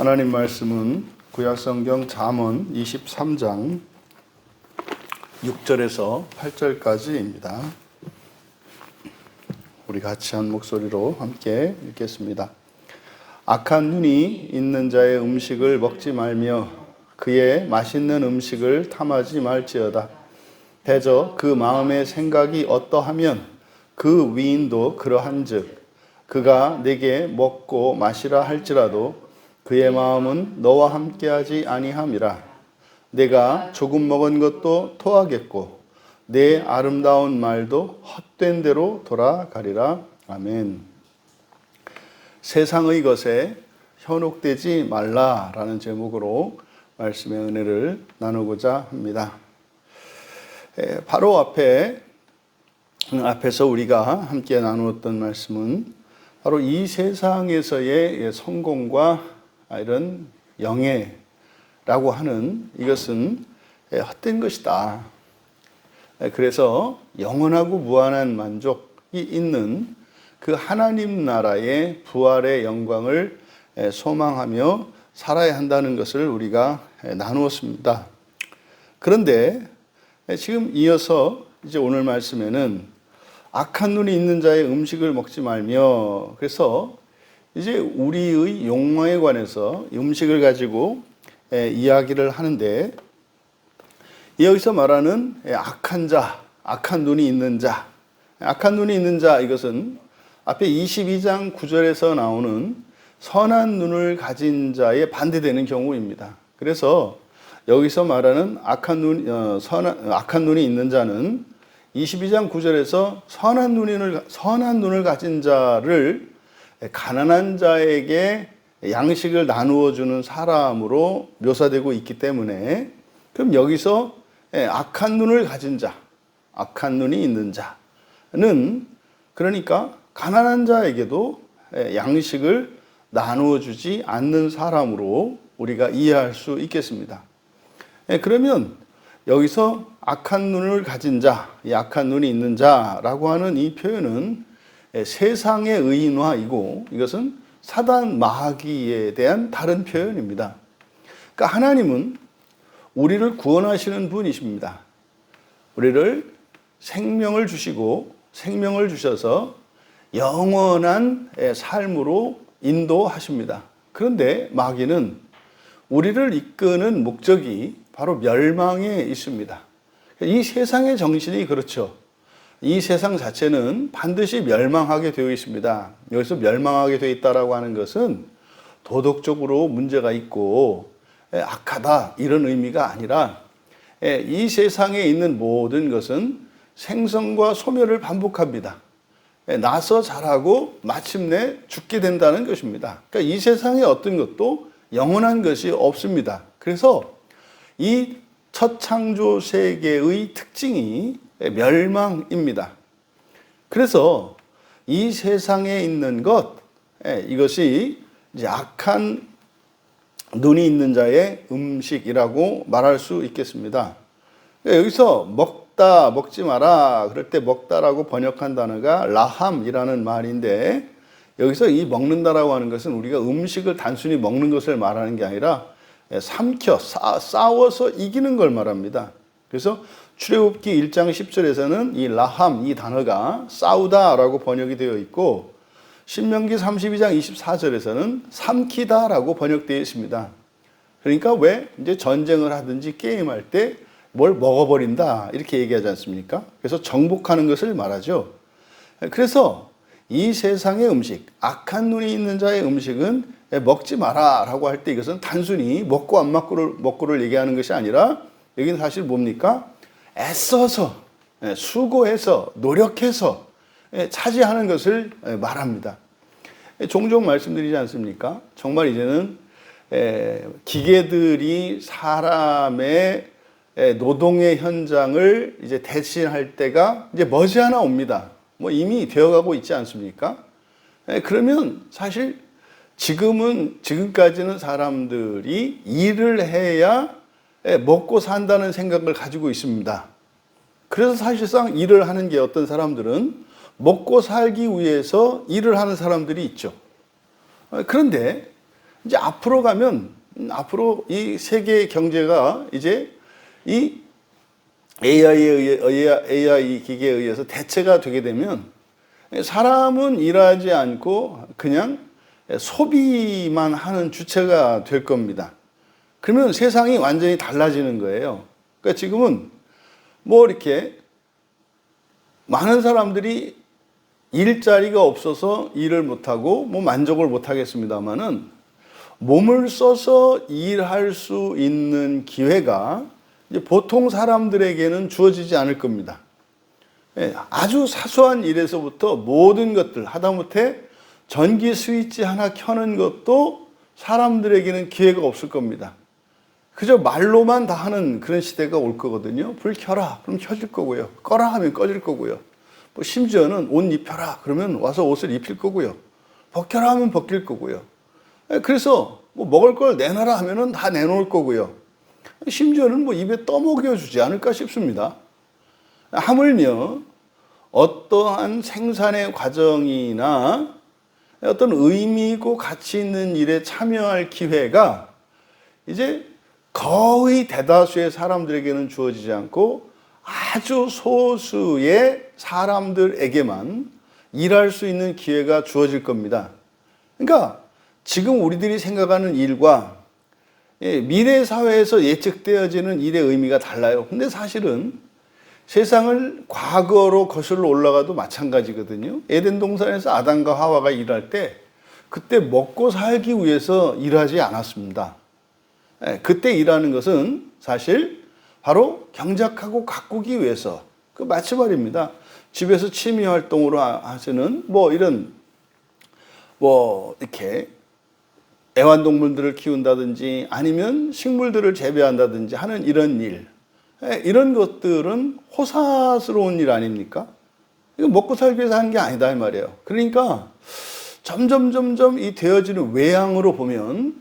하나님 말씀은 구약성경 잠언 23장 6절에서 8절까지입니다. 우리 같이 한 목소리로 함께 읽겠습니다. 악한 눈이 있는 자의 음식을 먹지 말며 그의 맛있는 음식을 탐하지 말지어다. 대저 그 마음의 생각이 어떠하면 그 위인도 그러한즉 그가 내게 먹고 마시라 할지라도 그의 마음은 너와 함께하지 아니함이라. 내가 조금 먹은 것도 토하겠고 내 아름다운 말도 헛된 대로 돌아가리라. 아멘. 세상의 것에 현혹되지 말라라는 제목으로 말씀의 은혜를 나누고자 합니다. 바로 앞에서 우리가 함께 나누었던 말씀은 바로 이 세상에서의 성공과 이런 영예라고 하는 이것은 헛된 것이다. 그래서 영원하고 무한한 만족이 있는 그 하나님 나라의 부활의 영광을 소망하며 살아야 한다는 것을 우리가 나누었습니다. 그런데 지금 이어서 이제 오늘 말씀에는 악한 눈이 있는 자의 음식을 먹지 말며, 그래서 이제 우리의 욕망에 관해서 음식을 가지고 이야기를 하는데, 여기서 말하는 악한 자, 악한 눈이 있는 자, 악한 눈이 있는 자, 이것은 앞에 22장 9절에서 나오는 선한 눈을 가진 자에 반대되는 경우입니다. 그래서 여기서 말하는 악한 눈이 있는 자는 22장 9절에서 선한 눈을 가진 자를 가난한 자에게 양식을 나누어 주는 사람으로 묘사되고 있기 때문에, 그럼 여기서 악한 눈을 가진 자, 악한 눈이 있는 자는 그러니까 가난한 자에게도 양식을 나누어 주지 않는 사람으로 우리가 이해할 수 있겠습니다. 그러면 여기서 악한 눈을 가진 자, 이 악한 눈이 있는 자라고 하는 이 표현은 세상의 의인화이고, 이것은 사단 마귀에 대한 다른 표현입니다. 그러니까 하나님은 우리를 구원하시는 분이십니다. 우리를 생명을 주시고 생명을 주셔서 영원한 삶으로 인도하십니다. 그런데 마귀는 우리를 이끄는 목적이 바로 멸망에 있습니다. 이 세상의 정신이 그렇죠. 이 세상 자체는 반드시 멸망하게 되어 있습니다. 여기서 멸망하게 되어 있다라고 하는 것은 도덕적으로 문제가 있고 악하다 이런 의미가 아니라, 이 세상에 있는 모든 것은 생성과 소멸을 반복합니다. 나서 자라고 마침내 죽게 된다는 것입니다. 그러니까 이 세상에 어떤 것도 영원한 것이 없습니다. 그래서 이 첫 창조 세계의 특징이 멸망입니다. 그래서 이 세상에 있는 것, 이것이 이제 악한 눈이 있는 자의 음식이라고 말할 수 있겠습니다. 여기서 먹다, 먹지 마라, 그럴 때 먹다라고 번역한 단어가 라함이라는 말인데, 여기서 이 먹는다라고 하는 것은 우리가 음식을 단순히 먹는 것을 말하는 게 아니라 삼켜, 싸워서 이기는 걸 말합니다. 그래서 출애굽기 1장 10절에서는 이 라함, 이 단어가 싸우다라고 번역이 되어 있고, 신명기 32장 24절에서는 삼키다라고 번역되어 있습니다. 그러니까 왜 이제 전쟁을 하든지 게임할 때 뭘 먹어버린다 이렇게 얘기하지 않습니까? 그래서 정복하는 것을 말하죠. 그래서 이 세상의 음식, 악한 눈이 있는 자의 음식은 먹지 마라 라고 할 때 이것은 단순히 먹고 안 먹고를 얘기하는 것이 아니라, 여기는 사실 뭡니까? 애써서, 수고해서, 노력해서 차지하는 것을 말합니다. 종종 말씀드리지 않습니까? 정말 이제는 기계들이 사람의 노동의 현장을 이제 대신할 때가 이제 머지않아 옵니다. 뭐 이미 되어가고 있지 않습니까? 그러면 사실 지금까지는 사람들이 일을 해야 먹고 산다는 생각을 가지고 있습니다. 그래서 사실상 일을 하는 게, 어떤 사람들은 먹고 살기 위해서 일을 하는 사람들이 있죠. 그런데 이제 앞으로 가면 앞으로 이 세계 경제가 이제 이 AI 기계에 의해서 대체가 되게 되면 사람은 일하지 않고 그냥 소비만 하는 주체가 될 겁니다. 그러면 세상이 완전히 달라지는 거예요. 그러니까 지금은 뭐 이렇게 많은 사람들이 일자리가 없어서 일을 못하고 뭐 만족을 못하겠습니다만은 몸을 써서 일할 수 있는 기회가 이제 보통 사람들에게는 주어지지 않을 겁니다. 아주 사소한 일에서부터 모든 것들, 하다못해 전기 스위치 하나 켜는 것도 사람들에게는 기회가 없을 겁니다. 그저 말로만 다 하는 그런 시대가 올 거거든요. 불 켜라 그럼 켜질 거고요. 꺼라 하면 꺼질 거고요. 뭐 심지어는 옷 입혀라 그러면 와서 옷을 입힐 거고요. 벗겨라 하면 벗길 거고요. 그래서 뭐 먹을 걸 내놔라 하면은 다 내놓을 거고요. 심지어는 뭐 입에 떠먹여 주지 않을까 싶습니다. 하물며 어떠한 생산의 과정이나 어떤 의미 있고 가치 있는 일에 참여할 기회가 이제 거의 대다수의 사람들에게는 주어지지 않고 아주 소수의 사람들에게만 일할 수 있는 기회가 주어질 겁니다. 그러니까 지금 우리들이 생각하는 일과 미래 사회에서 예측되어지는 일의 의미가 달라요. 근데 사실은 세상을 과거로 거슬러 올라가도 마찬가지거든요. 에덴 동산에서 아담과 하와가 일할 때 그때 먹고 살기 위해서 일하지 않았습니다. 그때 일하는 것은 사실 바로 경작하고 가꾸기 위해서 그 마치 말입니다. 집에서 취미 활동으로 하시는 뭐 이런 뭐 이렇게 애완동물들을 키운다든지 아니면 식물들을 재배한다든지 하는 이런 일, 이런 것들은 호사스러운 일 아닙니까? 이거 먹고 살기 위해서 하는 게 아니다 이 말이에요. 그러니까 점점 이 되어지는 외양으로 보면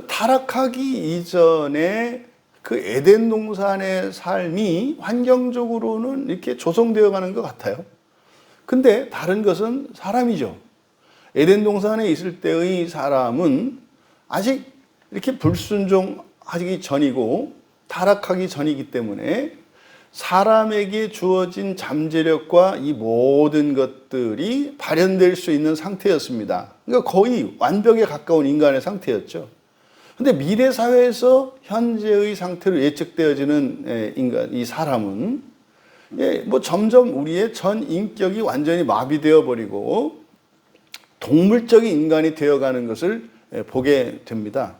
타락하기 이전에 그 에덴 동산의 삶이 환경적으로는 이렇게 조성되어 가는 것 같아요. 근데 다른 것은 사람이죠. 에덴 동산에 있을 때의 사람은 아직 이렇게 불순종하기 전이고 타락하기 전이기 때문에 사람에게 주어진 잠재력과 이 모든 것들이 발현될 수 있는 상태였습니다. 그러니까 거의 완벽에 가까운 인간의 상태였죠. 근데 미래 사회에서 현재의 상태로 예측되어지는 인간, 이 사람은 뭐 점점 우리의 전 인격이 완전히 마비되어 버리고 동물적인 인간이 되어가는 것을 보게 됩니다.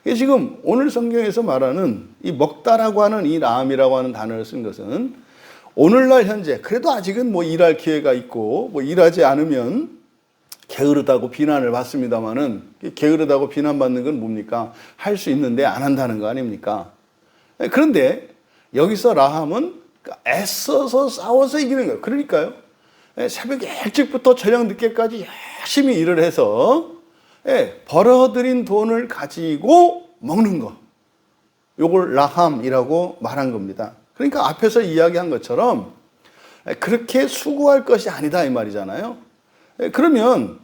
지금 오늘 성경에서 말하는 이 먹다라고 하는 이 라함이라고 하는 단어를 쓴 것은 오늘날 현재 그래도 아직은 뭐 일할 기회가 있고 뭐 일하지 않으면 게으르다고 비난을 받습니다만은 게으르다고 비난받는 건 뭡니까? 할 수 있는데 안 한다는 거 아닙니까? 그런데 여기서 라함은 애써서 싸워서 이기는 거예요. 그러니까요. 새벽 일찍부터 저녁 늦게까지 열심히 일을 해서 벌어들인 돈을 가지고 먹는 거. 요걸 라함이라고 말한 겁니다. 그러니까 앞에서 이야기한 것처럼 그렇게 수고할 것이 아니다 이 말이잖아요. 그러면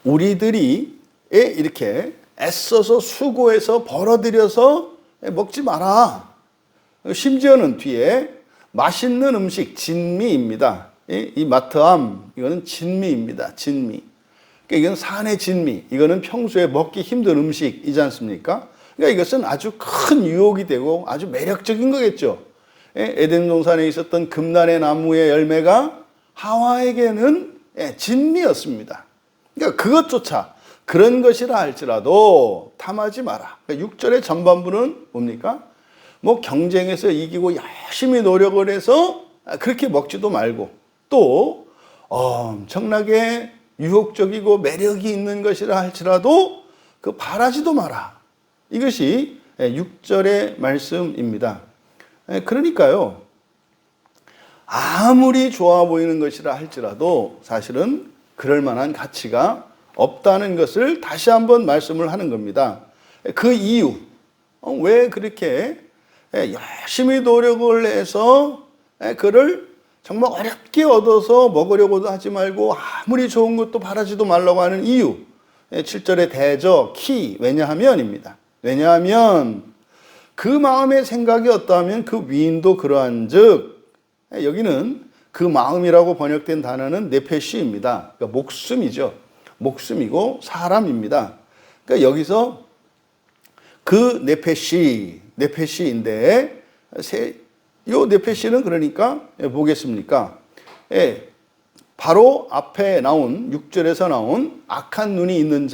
우리들이 이렇게 애써서 수고해서 벌어들여서 먹지 마라. 심지어는 뒤에 맛있는 음식 진미입니다. 이 마트암 이거는 진미입니다. 진미. 그러니까 이건 산의 진미. 이거는 평소에 먹기 힘든 음식이지 않습니까? 그러니까 이것은 아주 큰 유혹이 되고 아주 매력적인 거겠죠. 에덴 동산에 있었던 금란의 나무의 열매가 하와에게는 진미였습니다. 그러니까 그것조차 그런 것이라 할지라도 탐하지 마라. 그러니까 6절의 전반부는 뭡니까? 뭐 경쟁에서 이기고 열심히 노력을 해서 그렇게 먹지도 말고 또 엄청나게 유혹적이고 매력이 있는 것이라 할지라도 그 바라지도 마라. 이것이 6절의 말씀입니다. 그러니까요. 아무리 좋아 보이는 것이라 할지라도 사실은 그럴 만한 가치가 없다는 것을 다시 한번 말씀을 하는 겁니다. 그 이유, 왜 그렇게 열심히 노력을 해서 그를 정말 어렵게 얻어서 먹으려고도 하지 말고 아무리 좋은 것도 바라지도 말라고 하는 이유, 7절에 대저 키 왜냐하면입니다. 왜냐하면 그 마음의 생각이 어떠하면 그 위인도 그러한즉, 여기는 그 마음이라고 번역된 단어는 네페시입니다. 그러니까 목숨이죠. 목숨이고 사람입니다. 그러니까 여기서 그 네페시인데 요 네페시는 그러니까 보겠습니까? 바로 앞에 나온 6절에서 나온 악한 눈이 있는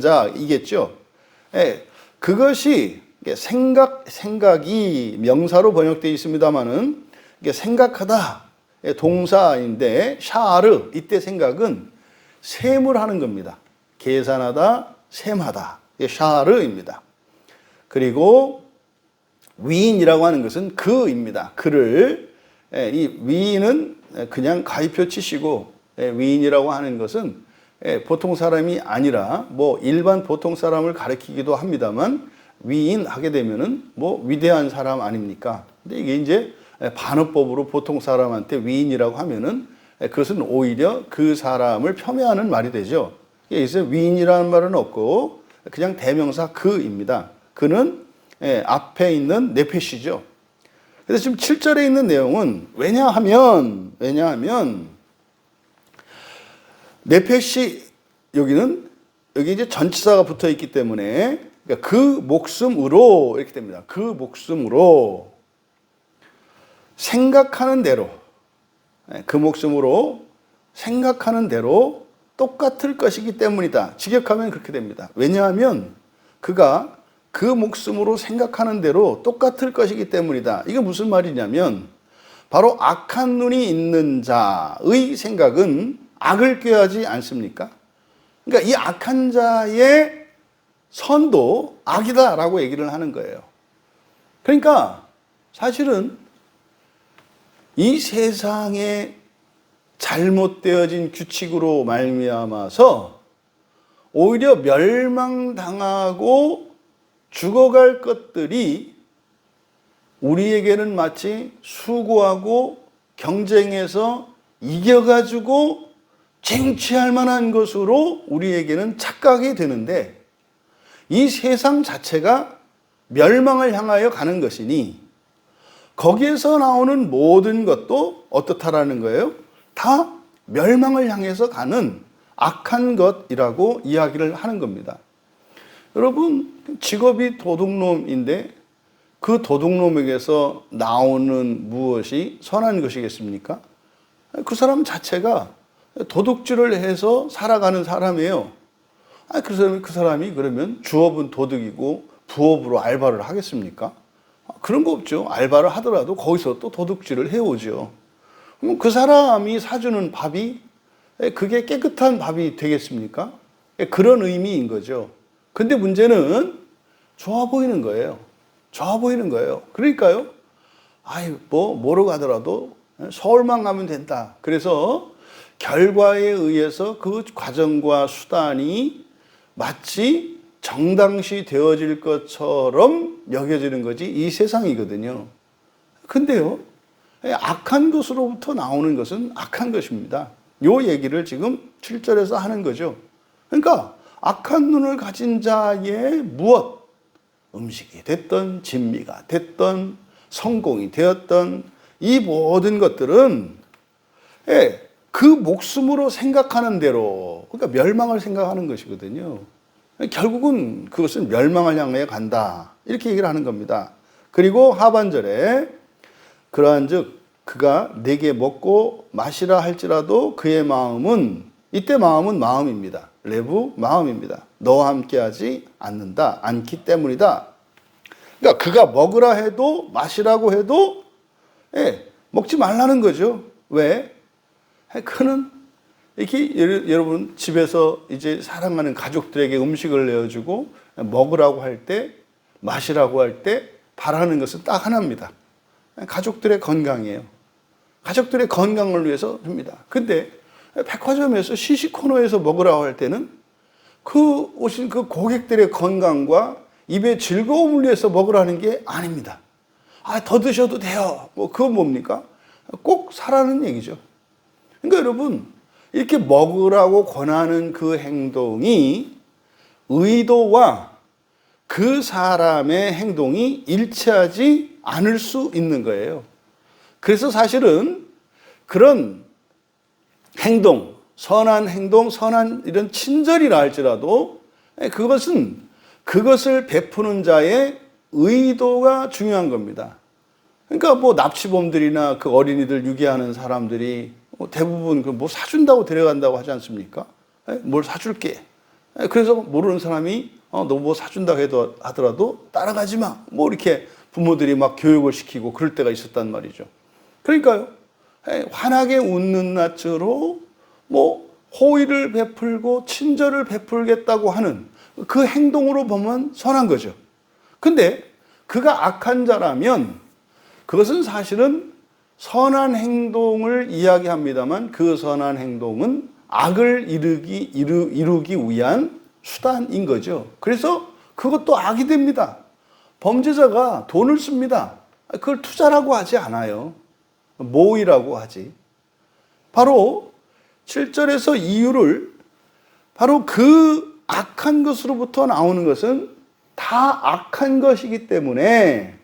자이겠죠. 그것이 생각이 명사로 번역되어 있습니다만은 생각하다 동사인데 샤르 이때 생각은 셈을 하는 겁니다. 계산하다, 셈하다. 샤르입니다. 그리고 위인이라고 하는 것은 그입니다. 그를 이 위인은 그냥 가위표 치시고 위인이라고 하는 것은 보통 사람이 아니라 뭐 일반 보통 사람을 가리키기도 합니다만 위인 하게 되면은 뭐 위대한 사람 아닙니까? 근데 이게 이제 반어법으로 보통 사람한테 위인이라고 하면은 그것은 오히려 그 사람을 폄훼하는 말이 되죠. 그래서 위인이라는 말은 없고 그냥 대명사 그입니다. 그는 앞에 있는 네페시죠. 그래서 지금 7절에 있는 내용은 왜냐하면 네페시 여기 이제 전치사가 붙어 있기 때문에 그러니까 그 목숨으로 이렇게 됩니다. 그 목숨으로 생각하는 대로 그 목숨으로 생각하는 대로 똑같을 것이기 때문이다. 직역하면 그렇게 됩니다. 왜냐하면 그가 그 목숨으로 생각하는 대로 똑같을 것이기 때문이다. 이게 무슨 말이냐면 바로 악한 눈이 있는 자의 생각은 악을 꾀하지 않습니까? 그러니까 이 악한 자의 선도 악이다라고 얘기를 하는 거예요. 그러니까 사실은 이 세상에 잘못되어진 규칙으로 말미암아서 오히려 멸망당하고 죽어갈 것들이 우리에게는 마치 수고하고 경쟁해서 이겨가지고 쟁취할 만한 것으로 우리에게는 착각이 되는데 이 세상 자체가 멸망을 향하여 가는 것이니 거기에서 나오는 모든 것도 어떻다라는 거예요? 다 멸망을 향해서 가는 악한 것이라고 이야기를 하는 겁니다. 여러분, 직업이 도둑놈인데 그 도둑놈에게서 나오는 무엇이 선한 것이겠습니까? 그 사람 자체가 도둑질을 해서 살아가는 사람이에요. 그 사람이 그러면 주업은 도둑이고 부업으로 알바를 하겠습니까? 그런 거 없죠. 알바를 하더라도 거기서 또 도둑질을 해오죠. 그럼 그 사람이 사주는 밥이 그게 깨끗한 밥이 되겠습니까? 그런 의미인 거죠. 근데 문제는 좋아 보이는 거예요. 좋아 보이는 거예요. 그러니까요. 뭐로 가더라도 서울만 가면 된다. 그래서 결과에 의해서 그 과정과 수단이 마치 정당시 되어질 것처럼 여겨지는 것이 이 세상이거든요. 근데요, 악한 것으로부터 나오는 것은 악한 것입니다. 요 얘기를 지금 7절에서 하는 거죠. 그러니까 악한 눈을 가진 자의 무엇, 음식이 됐던 진미가 됐던 성공이 되었던 이 모든 것들은 그 목숨으로 생각하는 대로, 그러니까 멸망을 생각하는 것이거든요. 결국은 그것은 멸망을 향해 간다. 이렇게 얘기를 하는 겁니다. 그리고 하반절에 그러한즉 그가 내게 먹고 마시라 할지라도 그의 마음은, 이때 마음은 마음입니다. 레부 마음입니다. 너와 함께하지 않기 때문이다. 그러니까 그가 먹으라 해도 마시라고 해도 먹지 말라는 거죠. 왜? 그는 이렇게 여러분 집에서 이제 사랑하는 가족들에게 음식을 내어주고 먹으라고 할 때, 마시라고 할 때 바라는 것은 딱 하나입니다. 가족들의 건강이에요. 가족들의 건강을 위해서 줍니다. 근데 백화점에서 시식 코너에서 먹으라고 할 때는 그 오신 그 고객들의 건강과 입의 즐거움을 위해서 먹으라는 게 아닙니다. 더 드셔도 돼요. 그건 뭡니까? 꼭 사라는 얘기죠. 그러니까 여러분, 이렇게 먹으라고 권하는 그 행동이 의도와 그 사람의 행동이 일치하지 않을 수 있는 거예요. 그래서 사실은 그런 행동, 선한 행동, 선한 이런 친절이라 할지라도 그것을 베푸는 자의 의도가 중요한 겁니다. 그러니까 뭐 납치범들이나 그 어린이들 유기하는 사람들이 대부분 뭐 사준다고 데려간다고 하지 않습니까? 뭘 사줄게. 그래서 모르는 사람이 너 뭐 사준다고 하더라도 따라가지 마. 뭐 이렇게 부모들이 막 교육을 시키고 그럴 때가 있었단 말이죠. 그러니까요. 환하게 웃는 낯으로 뭐 호의를 베풀고 친절을 베풀겠다고 하는 그 행동으로 보면 선한 거죠. 근데 그가 악한 자라면 그것은 사실은 선한 행동을 이야기합니다만 그 선한 행동은 악을 이루기 위한 수단인 거죠. 그래서 그것도 악이 됩니다. 범죄자가 돈을 씁니다. 그걸 투자라고 하지 않아요. 모의라고 하지. 바로 7절에서 이유를 바로 그 악한 것으로부터 나오는 것은 다 악한 것이기 때문에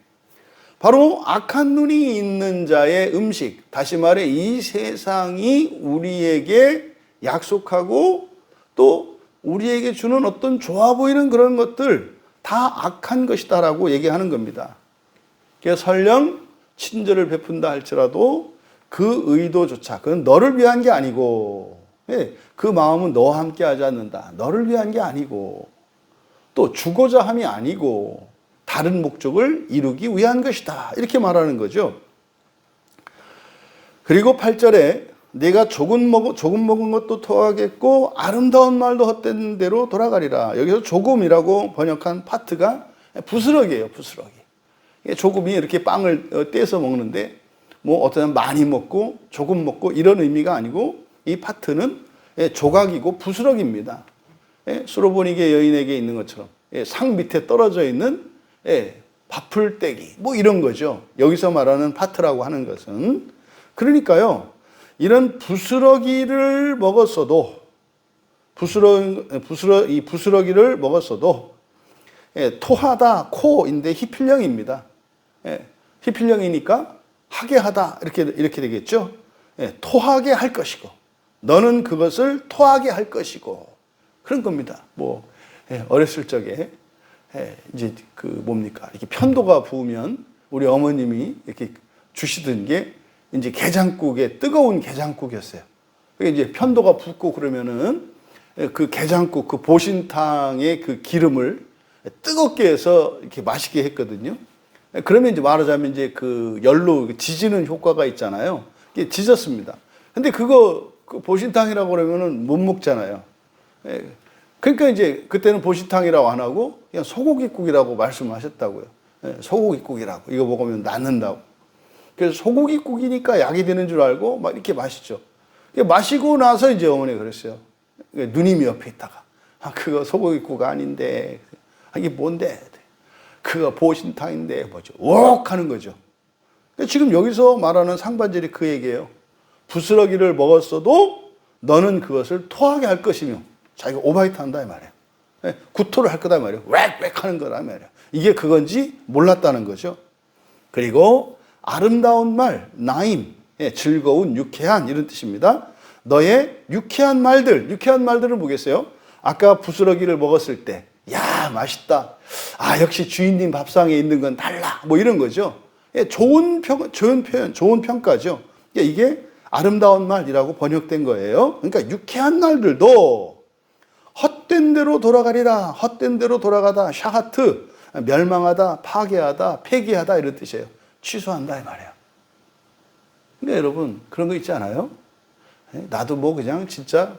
바로 악한 눈이 있는 자의 음식, 다시 말해 이 세상이 우리에게 약속하고 또 우리에게 주는 어떤 좋아 보이는 그런 것들 다 악한 것이다라고 얘기하는 겁니다. 그래서 설령 친절을 베푼다 할지라도 그 의도조차 그건 너를 위한 게 아니고 그 마음은 너와 함께 하지 않는다. 너를 위한 게 아니고 또 주고자 함이 아니고 다른 목적을 이루기 위한 것이다. 이렇게 말하는 거죠. 그리고 8절에 내가 조금 먹은 것도 토하겠고 아름다운 말도 헛된 대로 돌아가리라. 여기서 조금이라고 번역한 파트가 부스러기예요. 부스러기. 조금이 이렇게 빵을 떼서 먹는데 뭐 어떤 사람 많이 먹고 조금 먹고 이런 의미가 아니고 이 파트는 조각이고 부스러기입니다. 수로보니게 여인에게 있는 것처럼 상 밑에 떨어져 있는 밥풀떼기 뭐 이런 거죠. 여기서 말하는 파트라고 하는 것은 그러니까요. 이런 부스러기를 먹었어도 이 부스러기를 먹었어도 토하다 코인데 히필령입니다. 히필령이니까 하게 하다 이렇게 되겠죠. 토하게 할 것이고 너는 그것을 토하게 할 것이고 그런 겁니다. 뭐 어렸을 적에 이제 그 뭡니까 이렇게 편도가 부으면 우리 어머님이 이렇게 주시던 게 이제 게장국에 뜨거운 게장국이었어요. 이제 편도가 붓고 그러면은 그 게장국 그 보신탕의 그 기름을 뜨겁게 해서 이렇게 맛있게 했거든요. 그러면 이제 말하자면 이제 그 열로 지지는 효과가 있잖아요. 이게 지졌습니다. 근데 그거 그 보신탕이라고 그러면은 못 먹잖아요. 그러니까 이제 그때는 보신탕이라고 안 하고 그냥 소고기국이라고 말씀하셨다고요. 소고기국이라고 이거 먹으면 낫는다고. 그래서 소고기국이니까 약이 되는 줄 알고 막 이렇게 마시죠. 마시고 나서 이제 어머니가 그랬어요. 누님이 옆에 있다가 그거 소고기국 아닌데 이게 뭔데? 그거 보신탕인데 뭐죠? 옥 하는 거죠. 지금 여기서 말하는 상반절이 그 얘기예요. 부스러기를 먹었어도 너는 그것을 토하게 할 것이며 자기가 오바이트 한다 이 말이에요. 구토를 할 거다 이 말이에요. 웩웩 하는 거다 이 말이에요. 이게 그건지 몰랐다는 거죠. 그리고 아름다운 말, 나임, 즐거운, 유쾌한 이런 뜻입니다. 너의 유쾌한 말들은 뭐겠어요? 아까 부스러기를 먹었을 때, 야 맛있다. 아 역시 주인님 밥상에 있는 건 달라. 뭐 이런 거죠. 좋은 표현, 좋은 평가죠. 이게 아름다운 말이라고 번역된 거예요. 그러니까 유쾌한 말들도 헛된 대로 돌아가리라. 헛된 대로 돌아가다. 샤하트, 멸망하다, 파괴하다, 폐기하다 이런 뜻이에요. 취소한다 이 말이에요. 근데 여러분 그런 거 있지 않아요? 나도 뭐 그냥 진짜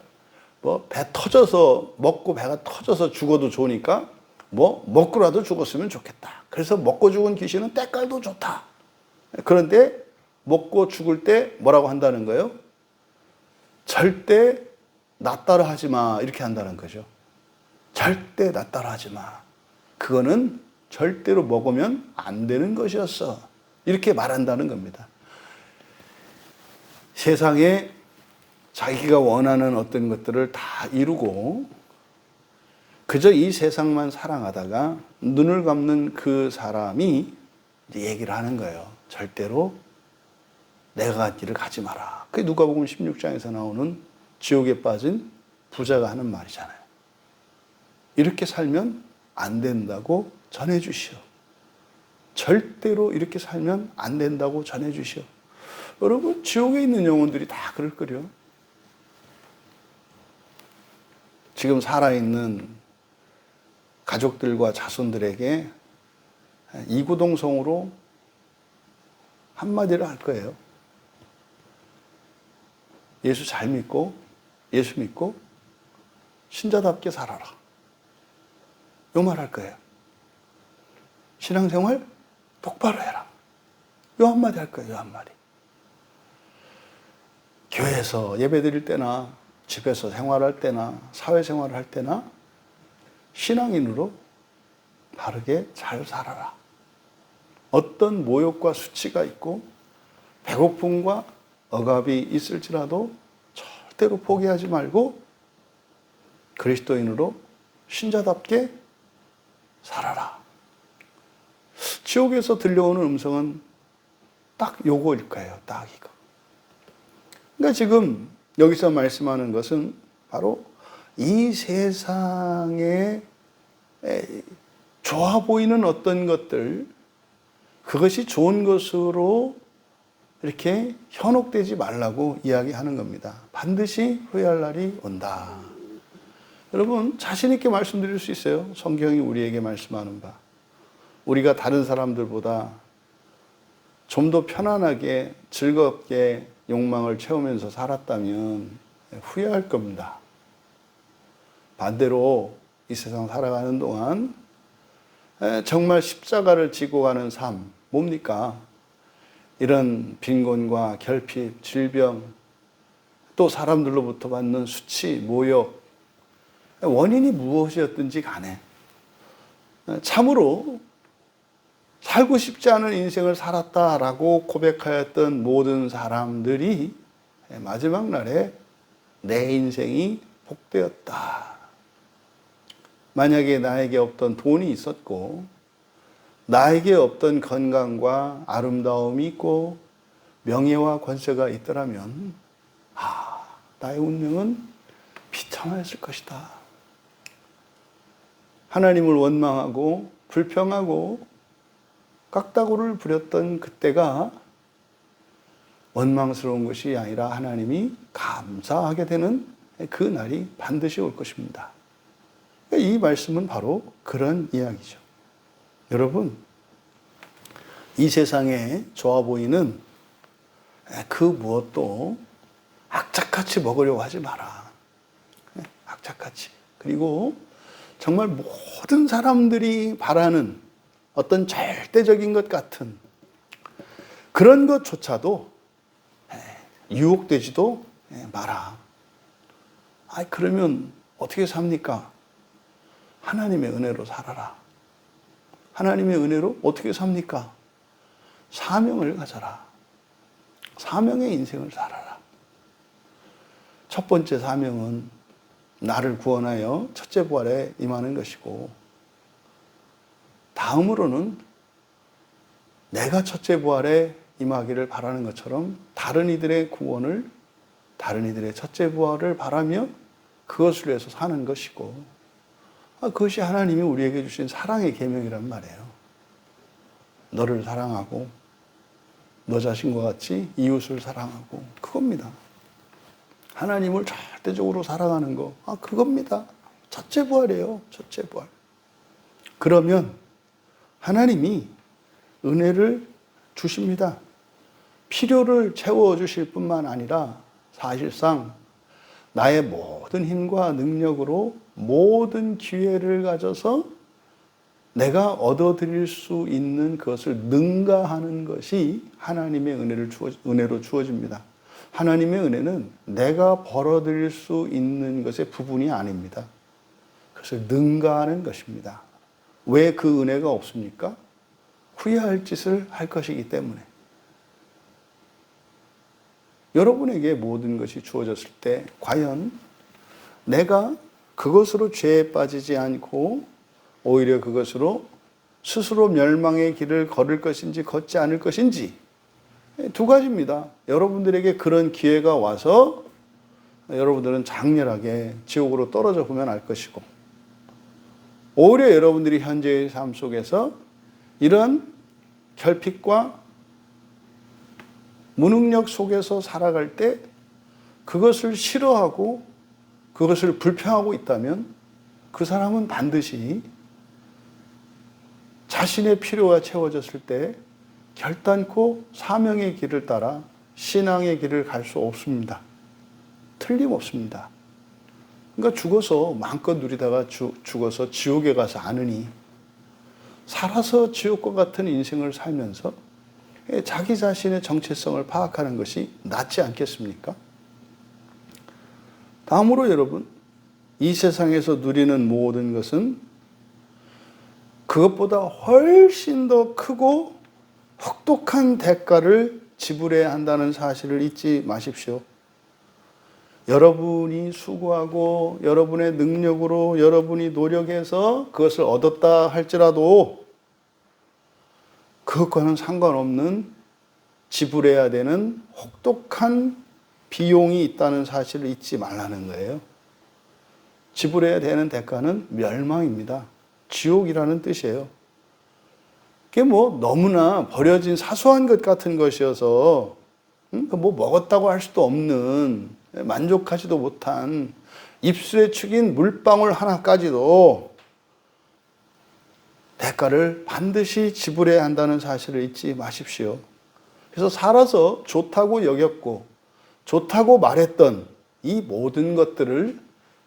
뭐 배 터져서 먹고 배가 터져서 죽어도 좋으니까 뭐 먹고라도 죽었으면 좋겠다. 그래서 먹고 죽은 귀신은 때깔도 좋다. 그런데 먹고 죽을 때 뭐라고 한다는 거예요? 절대 나 따라 하지 마 이렇게 한다는 거죠. 절대 나 따라 하지 마. 그거는 절대로 먹으면 안 되는 것이었어. 이렇게 말한다는 겁니다. 세상에 자기가 원하는 어떤 것들을 다 이루고 그저 이 세상만 사랑하다가 눈을 감는 그 사람이 이제 얘기를 하는 거예요. 절대로 내가 간 길을 가지 마라. 그게 누가복음 16장에서 나오는 지옥에 빠진 부자가 하는 말이잖아요. 이렇게 살면 안 된다고 전해주시오. 절대로 이렇게 살면 안 된다고 전해주시오. 여러분, 지옥에 있는 영혼들이 다 그럴 거요. 지금 살아있는 가족들과 자손들에게 이구동성으로 한마디를 할 거예요. 예수 잘 믿고, 예수 믿고, 신자답게 살아라. 요 말 할 거예요. 신앙생활 똑바로 해라. 요 한마디 할 거예요, 요 한마디. 교회에서 예배 드릴 때나, 집에서 생활할 때나, 사회생활을 할 때나, 신앙인으로 바르게 잘 살아라. 어떤 모욕과 수치가 있고, 배고픔과 억압이 있을지라도 절대로 포기하지 말고, 그리스도인으로 신자답게 살아라. 지옥에서 들려오는 음성은 딱 요거일 거예요. 딱 이거. 그러니까 지금 여기서 말씀하는 것은 바로 이 세상에 좋아 보이는 어떤 것들, 그것이 좋은 것으로 이렇게 현혹되지 말라고 이야기하는 겁니다. 반드시 후회할 날이 온다. 여러분, 자신 있게 말씀드릴 수 있어요. 성경이 우리에게 말씀하는 바. 우리가 다른 사람들보다 좀 더 편안하게 즐겁게 욕망을 채우면서 살았다면 후회할 겁니다. 반대로 이 세상 살아가는 동안 정말 십자가를 지고 가는 삶, 뭡니까? 이런 빈곤과 결핍, 질병, 또 사람들로부터 받는 수치, 모욕, 원인이 무엇이었든지 간에 참으로 살고 싶지 않은 인생을 살았다라고 고백하였던 모든 사람들이 마지막 날에 내 인생이 복되었다. 만약에 나에게 없던 돈이 있었고, 나에게 없던 건강과 아름다움이 있고, 명예와 권세가 있더라면, 나의 운명은 비참하였을 것이다. 하나님을 원망하고, 불평하고, 깍다구를 부렸던 그때가 원망스러운 것이 아니라 하나님이 감사하게 되는 그 날이 반드시 올 것입니다. 이 말씀은 바로 그런 이야기죠. 여러분, 이 세상에 좋아 보이는 그 무엇도 악착같이 먹으려고 하지 마라. 악착같이. 그리고 정말 모든 사람들이 바라는 어떤 절대적인 것 같은 그런 것조차도 유혹되지도 마라. 그러면 어떻게 삽니까? 하나님의 은혜로 살아라. 하나님의 은혜로 어떻게 삽니까? 사명을 가져라. 사명의 인생을 살아라. 첫 번째 사명은 나를 구원하여 첫째 부활에 임하는 것이고, 다음으로는 내가 첫째 부활에 임하기를 바라는 것처럼 다른 이들의 구원을, 다른 이들의 첫째 부활을 바라며 그것을 위해서 사는 것이고, 그것이 하나님이 우리에게 주신 사랑의 계명이란 말이에요. 너를 사랑하고 너 자신과 같이 이웃을 사랑하고, 그겁니다. 하나님을 절대적으로 사랑하는 거, 그겁니다. 첫째 부활이에요. 첫째 부활. 그러면 하나님이 은혜를 주십니다. 필요를 채워주실 뿐만 아니라 사실상 나의 모든 힘과 능력으로 모든 기회를 가져서 내가 얻어드릴 수 있는 그것을 능가하는 것이 하나님의 은혜로 주어집니다. 하나님의 은혜는 내가 벌어들일 수 있는 것의 부분이 아닙니다. 그것을 능가하는 것입니다. 왜 그 은혜가 없습니까? 후회할 짓을 할 것이기 때문에. 여러분에게 모든 것이 주어졌을 때 과연 내가 그것으로 죄에 빠지지 않고 오히려 그것으로 스스로 멸망의 길을 걸을 것인지 걷지 않을 것인지 두 가지입니다. 여러분들에게 그런 기회가 와서 여러분들은 장렬하게 지옥으로 떨어져 보면 알 것이고, 오히려 여러분들이 현재의 삶 속에서 이런 결핍과 무능력 속에서 살아갈 때 그것을 싫어하고 그것을 불평하고 있다면 그 사람은 반드시 자신의 필요가 채워졌을 때 결단코 사명의 길을 따라 신앙의 길을 갈 수 없습니다. 틀림없습니다. 그러니까 죽어서 마음껏 누리다가 죽어서 지옥에 가서 아느니 살아서 지옥과 같은 인생을 살면서 자기 자신의 정체성을 파악하는 것이 낫지 않겠습니까? 다음으로 여러분, 이 세상에서 누리는 모든 것은 그것보다 훨씬 더 크고 혹독한 대가를 지불해야 한다는 사실을 잊지 마십시오. 여러분이 수고하고 여러분의 능력으로 여러분이 노력해서 그것을 얻었다 할지라도 그것과는 상관없는 지불해야 되는 혹독한 비용이 있다는 사실을 잊지 말라는 거예요. 지불해야 되는 대가는 멸망입니다. 지옥이라는 뜻이에요. 그게 뭐 너무나 버려진 사소한 것 같은 것이어서 뭐 먹었다고 할 수도 없는, 만족하지도 못한 입술에 축인 물방울 하나까지도 대가를 반드시 지불해야 한다는 사실을 잊지 마십시오. 그래서 살아서 좋다고 여겼고 좋다고 말했던 이 모든 것들을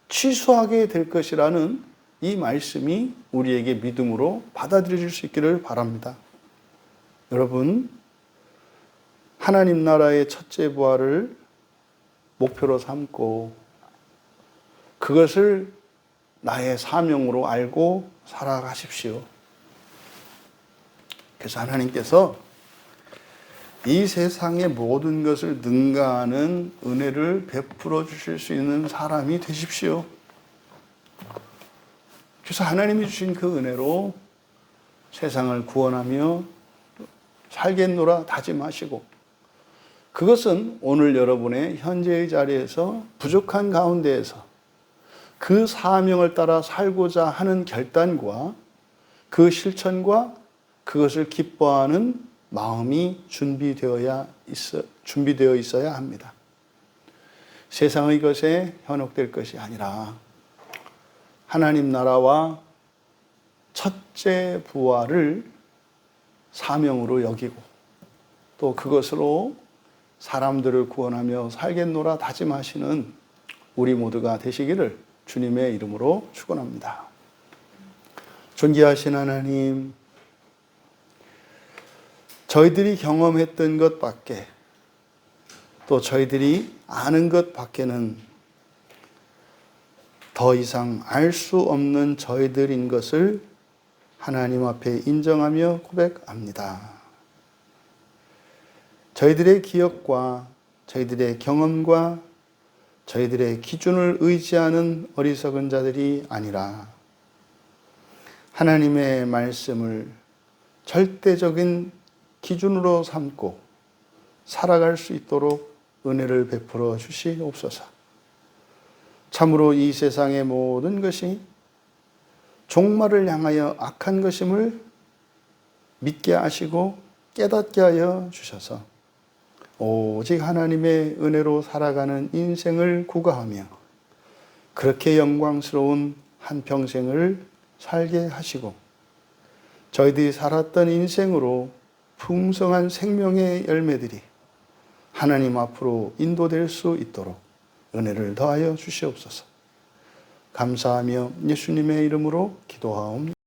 취소하게 될 것이라는 이 말씀이 우리에게 믿음으로 받아들여질 수 있기를 바랍니다. 여러분, 하나님 나라의 첫째 부활을 목표로 삼고 그것을 나의 사명으로 알고 살아가십시오. 그래서 하나님께서 이 세상의 모든 것을 능가하는 은혜를 베풀어 주실 수 있는 사람이 되십시오. 그래서 하나님이 주신 그 은혜로 세상을 구원하며 살겠노라 다짐하시고, 그것은 오늘 여러분의 현재의 자리에서 부족한 가운데에서 그 사명을 따라 살고자 하는 결단과 그 실천과 그것을 기뻐하는 마음이 준비되어 있어야 합니다. 세상의 것에 현혹될 것이 아니라 하나님 나라와 첫째 부활을 사명으로 여기고 또 그것으로 사람들을 구원하며 살겠노라 다짐하시는 우리 모두가 되시기를 주님의 이름으로 축원합니다. 존귀하신 하나님, 저희들이 경험했던 것 밖에 또 저희들이 아는 것 밖에는 더 이상 알 수 없는 저희들인 것을 하나님 앞에 인정하며 고백합니다. 저희들의 기억과 저희들의 경험과 저희들의 기준을 의지하는 어리석은 자들이 아니라 하나님의 말씀을 절대적인 기준으로 삼고 살아갈 수 있도록 은혜를 베풀어 주시옵소서. 참으로 이 세상의 모든 것이 종말을 향하여 악한 것임을 믿게 하시고 깨닫게 하여 주셔서 오직 하나님의 은혜로 살아가는 인생을 구가하며 그렇게 영광스러운 한평생을 살게 하시고 저희들이 살았던 인생으로 풍성한 생명의 열매들이 하나님 앞으로 인도될 수 있도록 은혜를 더하여 주시옵소서. 감사하며 예수님의 이름으로 기도하옵나이다.